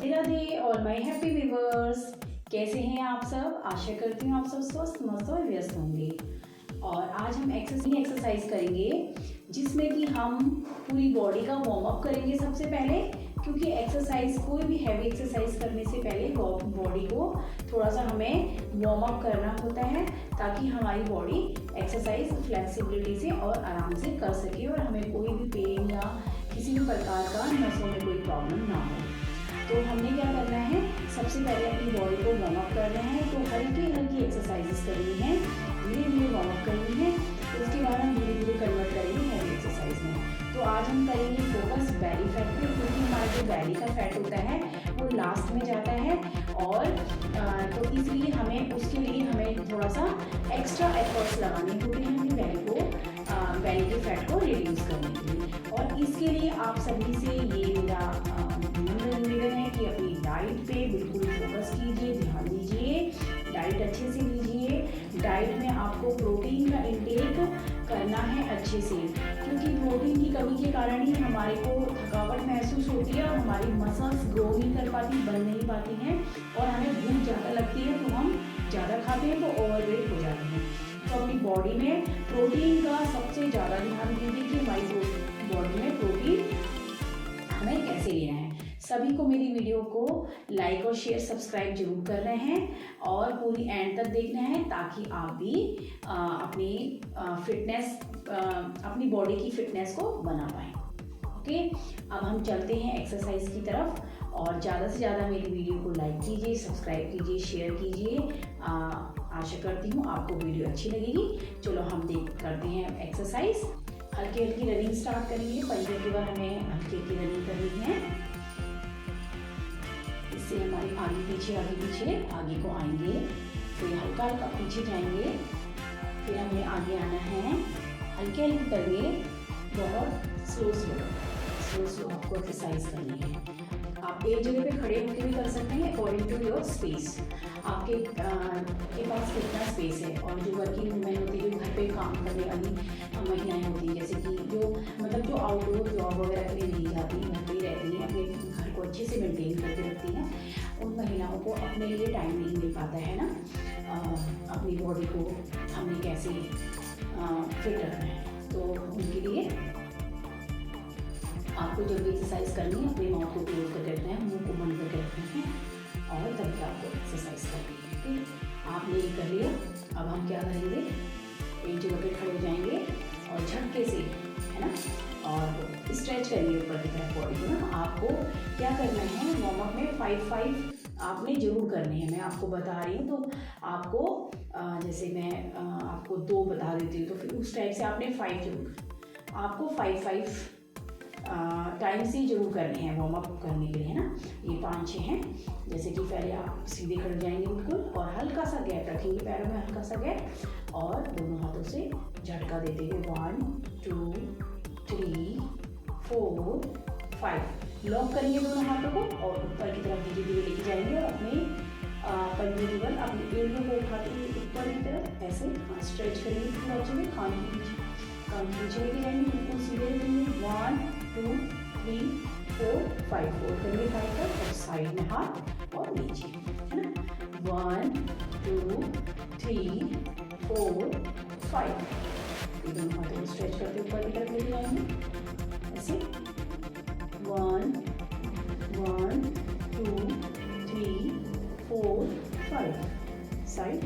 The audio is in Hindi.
राधे राधे और माय हैप्पी व्यूअर्स। कैसे हैं आप सब? आशा करती हूँ आप सब स्वस्थ मस्त और व्यस्त होंगे। और आज हम एक्सरसाइज करेंगे जिसमें कि हम पूरी बॉडी का वार्म अप करेंगे सबसे पहले, क्योंकि एक्सरसाइज कोई भी हैवी एक्सरसाइज करने से पहले बॉडी को थोड़ा सा हमें वार्म अप करना होता है ताकि हमारी बॉडी एक्सरसाइज फ्लेक्सिबिलिटी से और आराम से कर सके और हमें कोई भी पेन या किसी भी प्रकार का नसों में कोई प्रॉब्लम ना हो। तो हमने क्या करना है, सबसे पहले अपनी बॉडी को वार्म अप करना है। तो हल्की हल्की एक्सरसाइजेस करनी है, धीरे धीरे वार्म अप करनी है। तो उसके बाद हम धीरे धीरे कन्वर्ट करेंगे हैवी एक्सरसाइज में। तो आज हम करेंगे फोकस बैली फैट पे, क्योंकि हमारा जो बैली का फैट होता है वो लास्ट में जाता है और तो इसलिए हमें उसके लिए हमें थोड़ा सा एक्स्ट्रा एफर्ट्स लगाने होते हैं अपनी बैली के फैट को रिड्यूस करने के लिए। और इसके लिए आप सभी से ये मेरा निवेदन है कि अपनी डाइट पे बिल्कुल फोकस कीजिए, ध्यान दीजिए, डाइट अच्छे से लीजिए। डाइट में आपको प्रोटीन का इंटेक करना है अच्छे से, क्योंकि प्रोटीन की कमी के कारण ही हमारे को थकावट महसूस होती है और हमारी मसल्स ग्रो नहीं कर पाती, बन नहीं पाती हैं और हमें भूख ज़्यादा लगती है तो हम ज़्यादा खाते हैं तो ओवरवेट हो जाते हैं। तो अपनी बॉडी में प्रोटीन का सबसे ज़्यादा ध्यान दीजिए कि हमारी बॉडी में प्रोटीन हमें कैसे लेना है। सभी को मेरी वीडियो को लाइक और शेयर सब्सक्राइब जरूर कर रहे हैं और पूरी एंड तक देखना है ताकि आप भी अपनी फिटनेस अपनी बॉडी की फिटनेस को बना पाएँ। ओके, अब हम चलते हैं एक्सरसाइज की तरफ। और ज़्यादा से ज़्यादा मेरी वीडियो को लाइक कीजिए, सब्सक्राइब कीजिए, शेयर कीजिए। आशा करती हूँ आपको वीडियो अच्छी लगेगी। चलो हम करते हैं एक्सरसाइज। हल्की हल्की रनिंग स्टार्ट करेंगे। पंजे के बाद हमें हल्की हल्की रनिंग करनी है। इससे हमारी आगे को आएंगे, फिर हल्का हल्का पीछे जाएंगे, फिर हमें आगे आना है। हल्के हल्के करेंगे, बहुत स्लो आपको एक्सरसाइज करनी है। आप एक जगह पे खड़े होकर भी कर सकते हैं अकॉर्डिंग टू योर स्पेस। आपके पास कितना स्पेस है। और जो वर्किंग वूमेन होती है, जो घर पे काम करने वाली महिलाएं होती हैं, जैसे कि जो आउटडोर जॉब वगैरह के लिए नहीं जाती, घर पे ही रहती हैं, अपने घर को अच्छे से मेंटेन करके रखती हैं, उन महिलाओं को अपने लिए टाइम नहीं मिल पाता है ना। अपनी बॉडी को हमें कैसे फिट रखना है, तो उनके लिए आपको जब भी एक्सरसाइज करनी है अपने माउथ को क्लोज करके रखना है, मुंह को बंद करके रखना है और तभी आपको एक्सरसाइज करनी है। ठीक, आपने ये कर लिया। अब हम क्या करेंगे, एक जगह पे खड़े हो जाएंगे और झटके से, है ना, और स्ट्रेच करेंगे ऊपर की तरफ बॉडी को ना। आपको क्या करना है, वार्म अप में 5 आपने जरूर करने हैं। मैं आपको बता रही हूँ, तो आपको जैसे मैं आपको 2 बता देती हूँ, तो फिर उस टाइप से आपने 5 जरूर, आपको 5 टाइम से जरूर करने हैं वार्म अप करने के लिए, है ना। ये 5-6 हैं। जैसे कि पहले आप सीधे खड़े जाएंगे बिल्कुल और हल्का सा गैप रखेंगे, पैरों में हल्का सा गैप, और दोनों हाथों से झटका देते हुए 1 2 3 4 5 लॉक करेंगे दोनों हाथों को और ऊपर की तरफ धीरे धीरे लेके जाएंगे और अपने पंजे की बल अपनी एड़ियों को उठाते हुए ऊपर की तरफ ऐसे स्ट्रेच करेंगे पूरा अच्छे में। कान के पीछे लेके जाएंगे, बिल्कुल सीधे रखेंगे। 1 2 3 4 5 4 करेंगे 5 तक, और साइड में हाथ और नीचे, है ना। 1 2 3 4 5 दोनों हाथों को स्ट्रेच करते ऊपर की तरफ लेके जाएंगे ऐसे। 1 1 2 3 4 5 साइड।